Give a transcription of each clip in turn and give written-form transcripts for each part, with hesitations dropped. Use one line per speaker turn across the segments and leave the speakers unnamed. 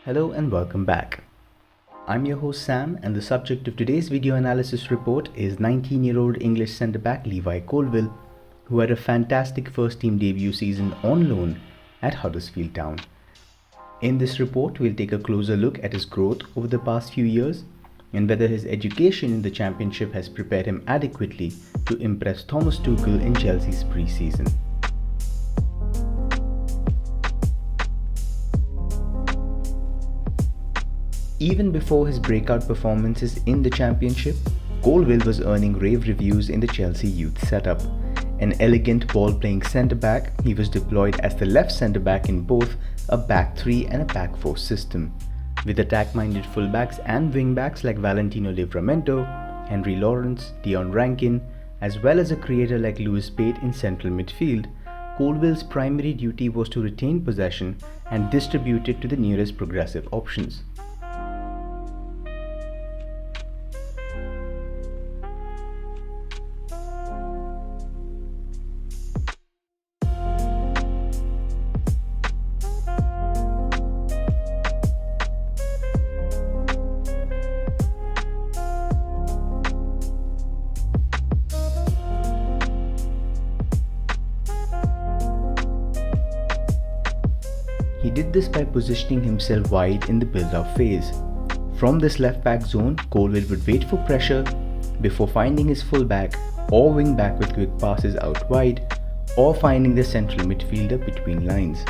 Hello and welcome back. I'm your host Sam, and the subject of today's video analysis report is 19-year-old English centre-back Levi Colwill, who had a fantastic first-team debut season on loan at Huddersfield Town. In this report, we'll take a closer look at his growth over the past few years and whether his education in the Championship has prepared him adequately to impress Thomas Tuchel in Chelsea's pre-season. Even before his breakout performances in the Championship, Colwill was earning rave reviews in the Chelsea youth setup. An elegant ball-playing centre-back, he was deployed as the left centre-back in both a back 3 and a back 4 system, with attack-minded fullbacks and wingbacks like Valentino Livramento, Henry Lawrence, Dion Rankin, as well as a creator like Lewis Bate in central midfield. Colwill's primary duty was to retain possession and distribute it to the nearest progressive options. He did this by positioning himself wide in the build-up phase. From this left-back zone, Colwill would wait for pressure before finding his full-back or wing-back with quick passes out wide, or finding the central midfielder between lines.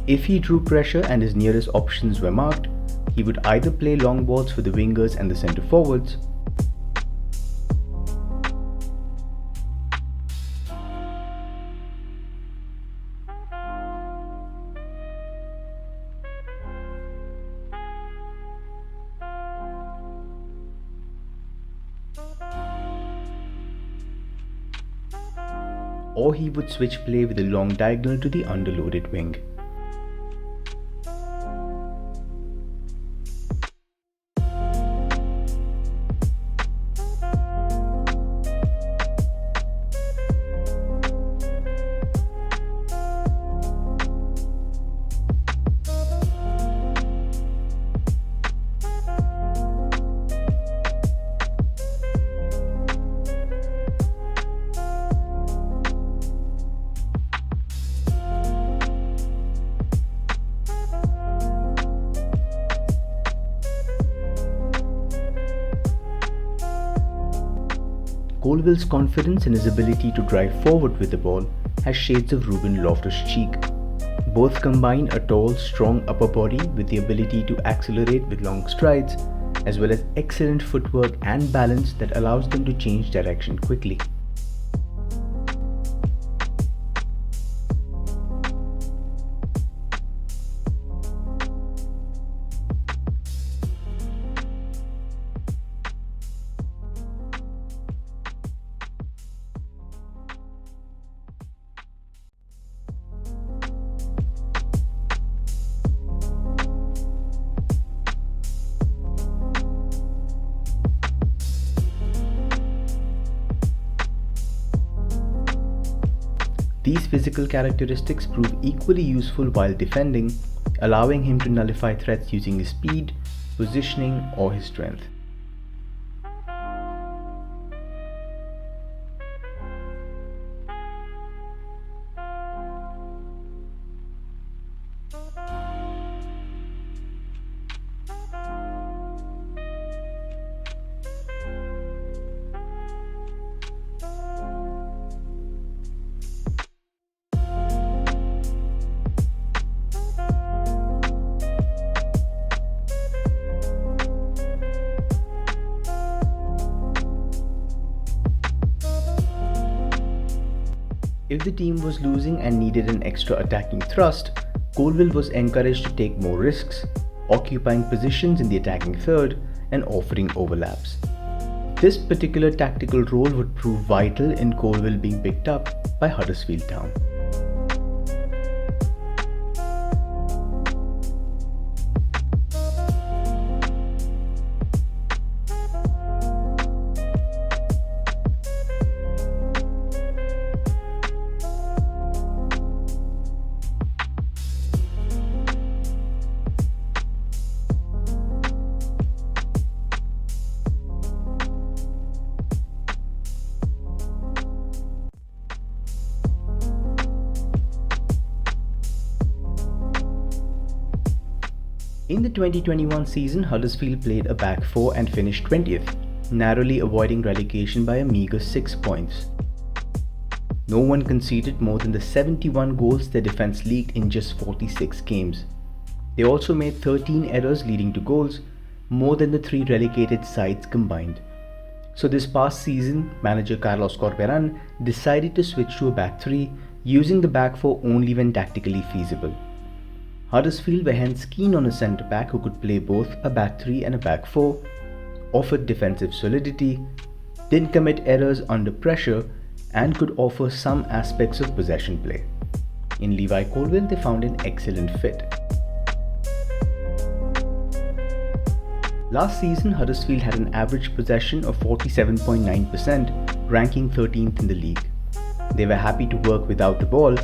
If he drew pressure and his nearest options were marked, he would either play long balls for the wingers and the centre forwards, or he would switch play with a long diagonal to the underloaded wing. Colwill's confidence in his ability to drive forward with the ball has shades of Ruben Loftus-Cheek. Both combine a tall, strong upper body with the ability to accelerate with long strides, as well as excellent footwork and balance that allows them to change direction quickly. These physical characteristics prove equally useful while defending, allowing him to nullify threats using his speed, positioning, or his strength. If the team was losing and needed an extra attacking thrust, Colwill was encouraged to take more risks, occupying positions in the attacking third and offering overlaps. This particular tactical role would prove vital in Colwill being picked up by Huddersfield Town. In the 2021 season, Huddersfield played a back four and finished 20th, narrowly avoiding relegation by a meagre 6 points. No one conceded more than the 71 goals their defence leaked in just 46 games. They also made 13 errors leading to goals, more than the three relegated sides combined. So this past season, manager Carlos Corberán decided to switch to a back three, using the back four only when tactically feasible. Huddersfield were hence keen on a centre-back who could play both a back three and a back four, offered defensive solidity, didn't commit errors under pressure, and could offer some aspects of possession play. In Levi Colwill, they found an excellent fit. Last season, Huddersfield had an average possession of 47.9%, ranking 13th in the league. They were happy to work without the ball,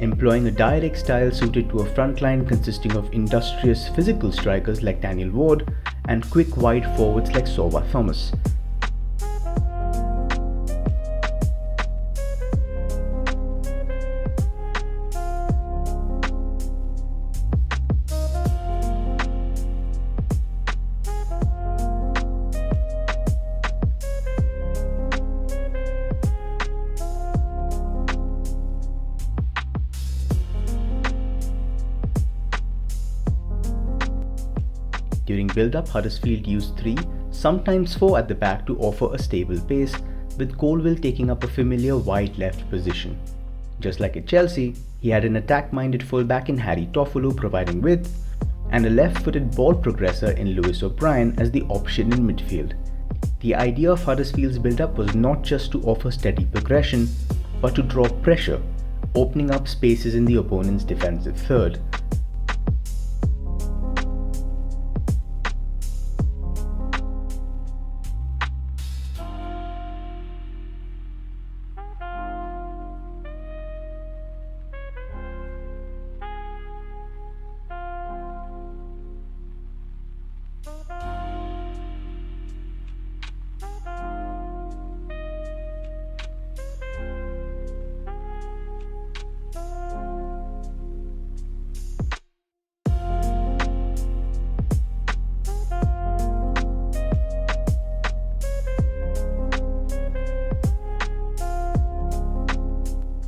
employing a direct style suited to a front line consisting of industrious physical strikers like Daniel Ward and quick wide forwards like Sova Thomas. During build-up, Huddersfield used 3, sometimes 4 at the back to offer a stable pace, with Colwill taking up a familiar wide left position. Just like at Chelsea, he had an attack-minded fullback in Harry Toffolo providing width, and a left-footed ball progressor in Lewis O'Brien as the option in midfield. The idea of Huddersfield's build-up was not just to offer steady progression, but to draw pressure, opening up spaces in the opponent's defensive third.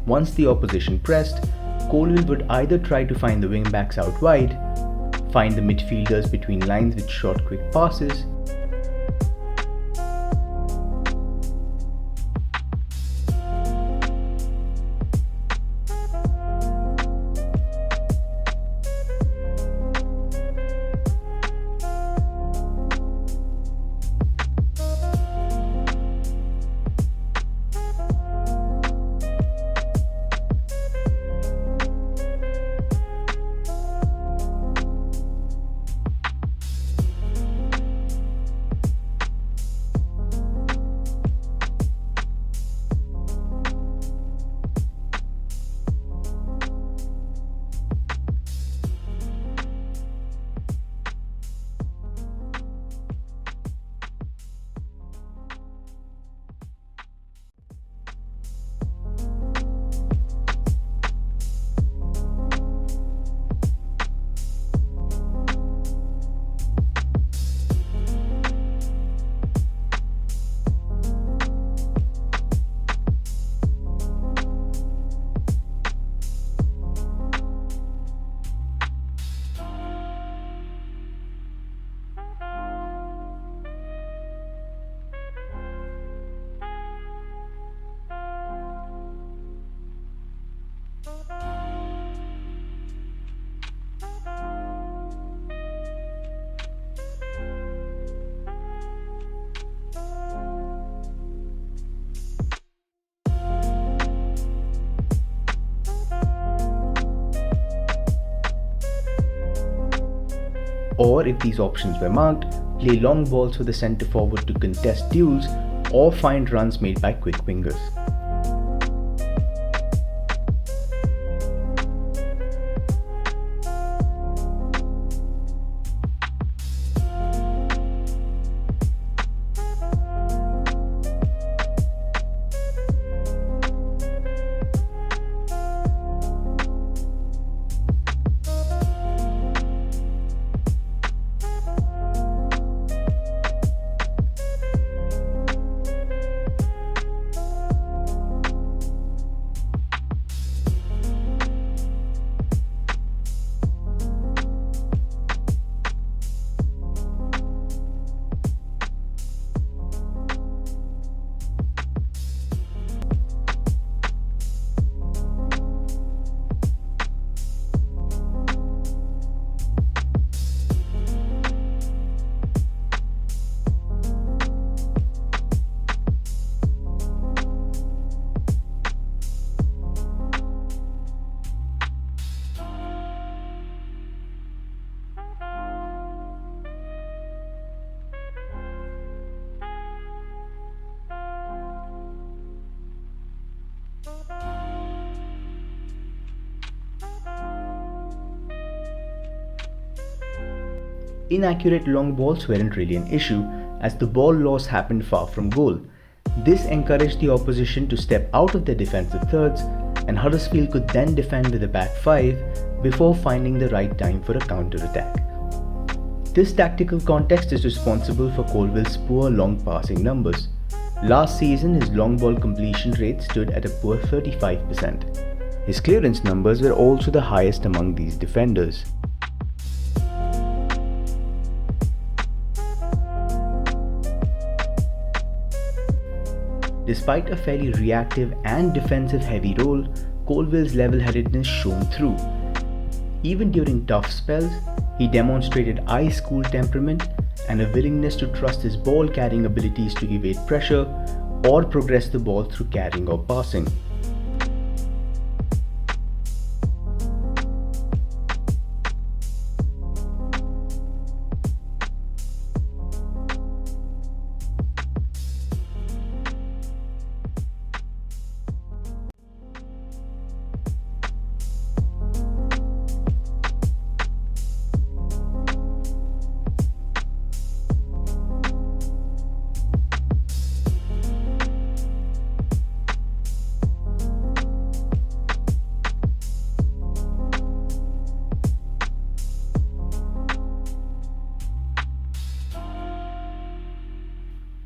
Once the opposition pressed, Colwill would either try to find the wing-backs out wide, find the midfielders between lines with short quick passes, Or if these options were marked, play long balls for the centre forward to contest duels or find runs made by quick wingers. Inaccurate long balls weren't really an issue as the ball loss happened far from goal. This encouraged the opposition to step out of their defensive thirds, and Huddersfield could then defend with a back five before finding the right time for a counter-attack. This tactical context is responsible for Colwill's poor long passing numbers. Last season, his long ball completion rate stood at a poor 35%. His clearance numbers were also the highest among these defenders. Despite a fairly reactive and defensive-heavy role, Colwill's level-headedness shone through. Even during tough spells, he demonstrated ice-cool temperament and a willingness to trust his ball-carrying abilities to evade pressure or progress the ball through carrying or passing.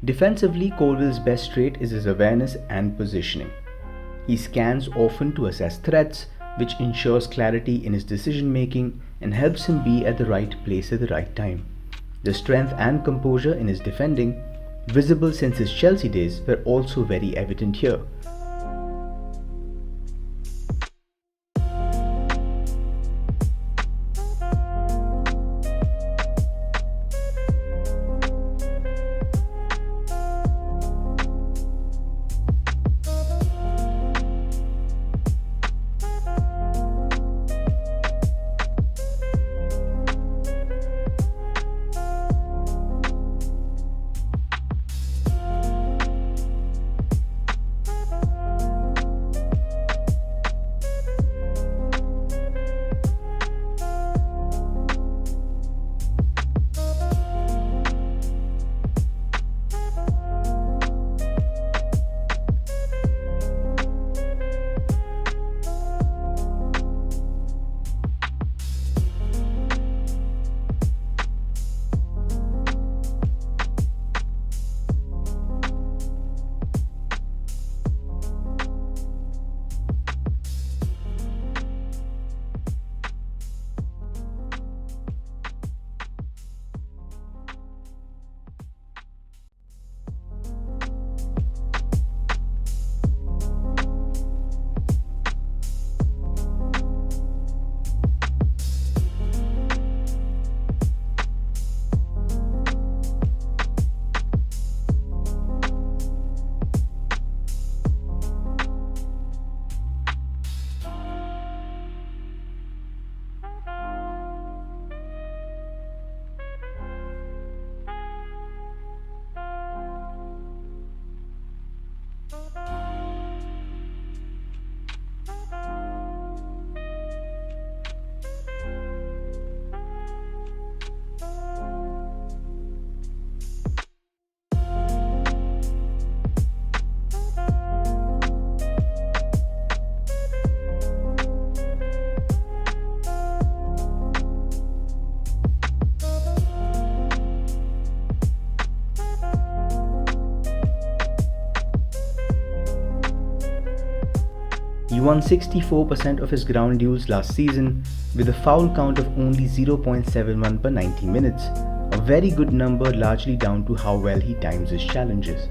Defensively, Colwill's best trait is his awareness and positioning. He scans often to assess threats, which ensures clarity in his decision making and helps him be at the right place at the right time. The strength and composure in his defending, visible since his Chelsea days, were also very evident here. won 64% of his ground duels last season with a foul count of only 0.71 per 90 minutes, a very good number largely down to how well he times his challenges.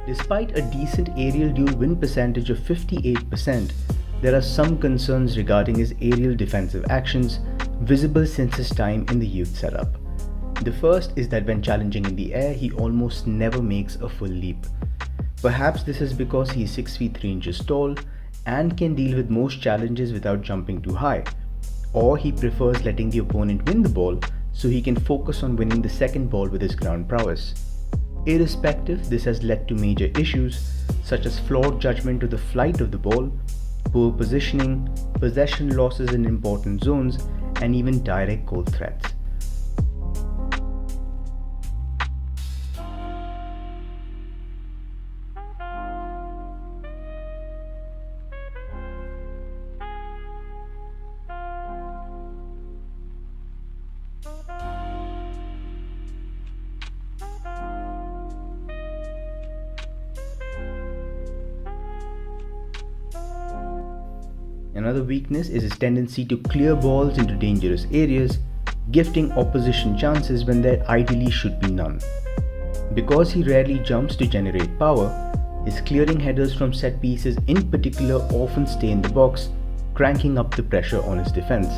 Despite a decent aerial duel win percentage of 58%, there are some concerns regarding his aerial defensive actions, visible since his time in the youth setup. The first is that when challenging in the air, he almost never makes a full leap. Perhaps this is because he is 6 feet 3 inches tall and can deal with most challenges without jumping too high, or he prefers letting the opponent win the ball so he can focus on winning the second ball with his ground prowess. Irrespective, this has led to major issues such as flawed judgment to the flight of the ball, poor positioning, possession losses in important zones, and even direct goal threats. Another weakness is his tendency to clear balls into dangerous areas, gifting opposition chances when there ideally should be none. Because he rarely jumps to generate power, his clearing headers from set pieces in particular often stay in the box, cranking up the pressure on his defense.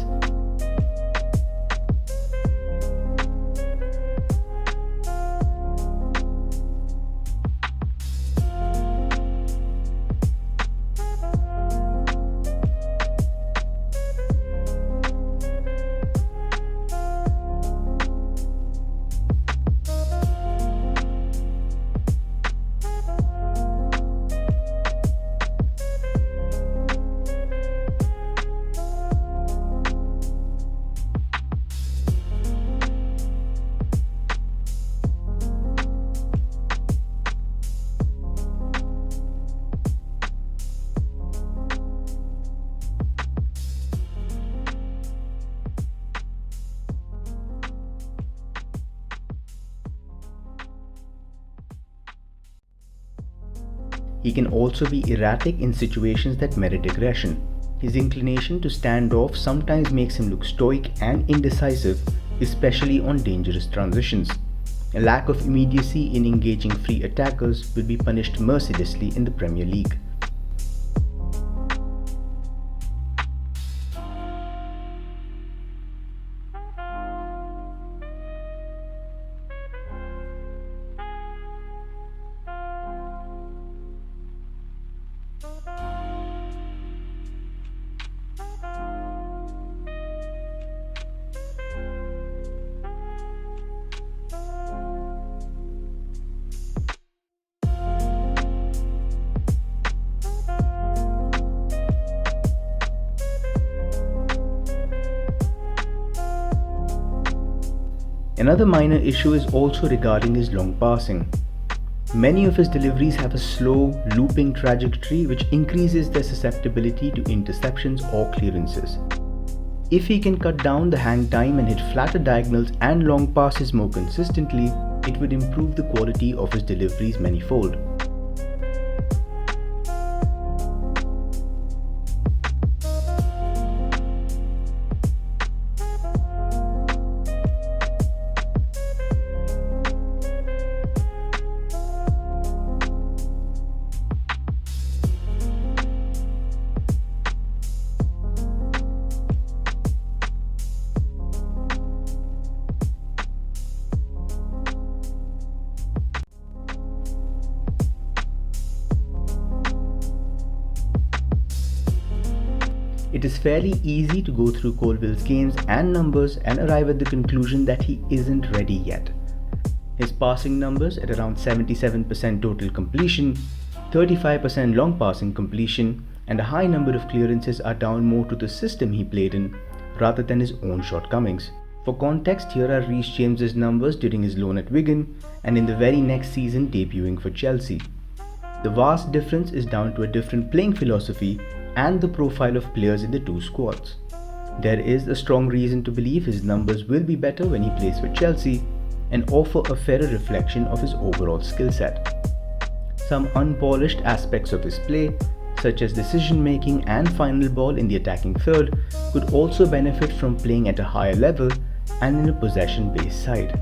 He can also be erratic in situations that merit aggression. His inclination to stand off sometimes makes him look stoic and indecisive, especially on dangerous transitions. A lack of immediacy in engaging free attackers will be punished mercilessly in the Premier League. Another minor issue is also regarding his long passing. Many of his deliveries have a slow, looping trajectory which increases their susceptibility to interceptions or clearances. If he can cut down the hang time and hit flatter diagonals and long passes more consistently, it would improve the quality of his deliveries manifold. It is fairly easy to go through Colwill's games and numbers and arrive at the conclusion that he isn't ready yet. His passing numbers at around 77% total completion, 35% long passing completion, and a high number of clearances are down more to the system he played in rather than his own shortcomings. For context, here are Reece James's numbers during his loan at Wigan and in the very next season debuting for Chelsea. The vast difference is down to a different playing philosophy and the profile of players in the two squads. There is a strong reason to believe his numbers will be better when he plays for Chelsea and offer a fairer reflection of his overall skill set. Some unpolished aspects of his play, such as decision making and final ball in the attacking third, could also benefit from playing at a higher level and in a possession-based side.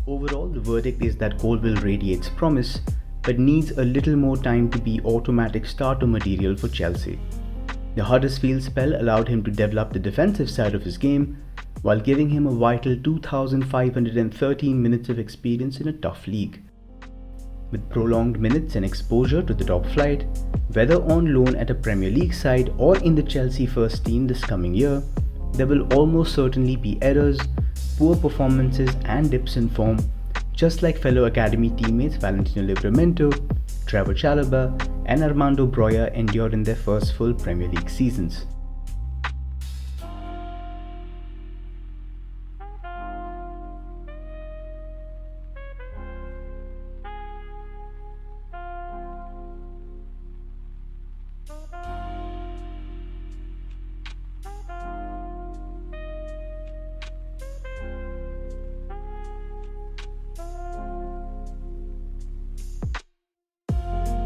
Overall, the verdict is that Colwill radiates promise, but needs a little more time to be automatic starter material for Chelsea. The Huddersfield spell allowed him to develop the defensive side of his game, while giving him a vital 2,513 minutes of experience in a tough league. With prolonged minutes and exposure to the top flight, whether on loan at a Premier League side or in the Chelsea first team this coming year, there will almost certainly be errors, poor performances and dips in form, just like fellow academy teammates Valentino Livramento, Trevor Chalobah and Armando Broja endured in their first full Premier League seasons.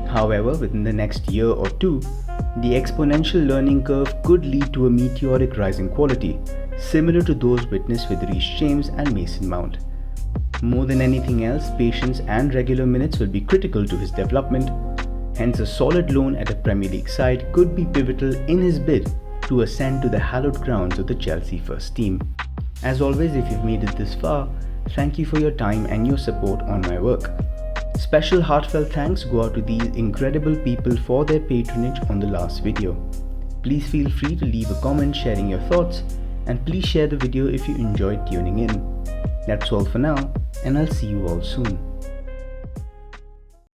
However, within the next year or two, the exponential learning curve could lead to a meteoric rise in quality, similar to those witnessed with Reece James and Mason Mount. More than anything else, patience and regular minutes will be critical to his development, hence a solid loan at a Premier League side could be pivotal in his bid to ascend to the hallowed grounds of the Chelsea first team. As always, if you've made it this far, thank you for your time and your support on my work. Special heartfelt thanks go out to these incredible people for their patronage on the last video. Please feel free to leave a comment sharing your thoughts, and please share the video if you enjoyed tuning in. That's all for now, and I'll see you all soon.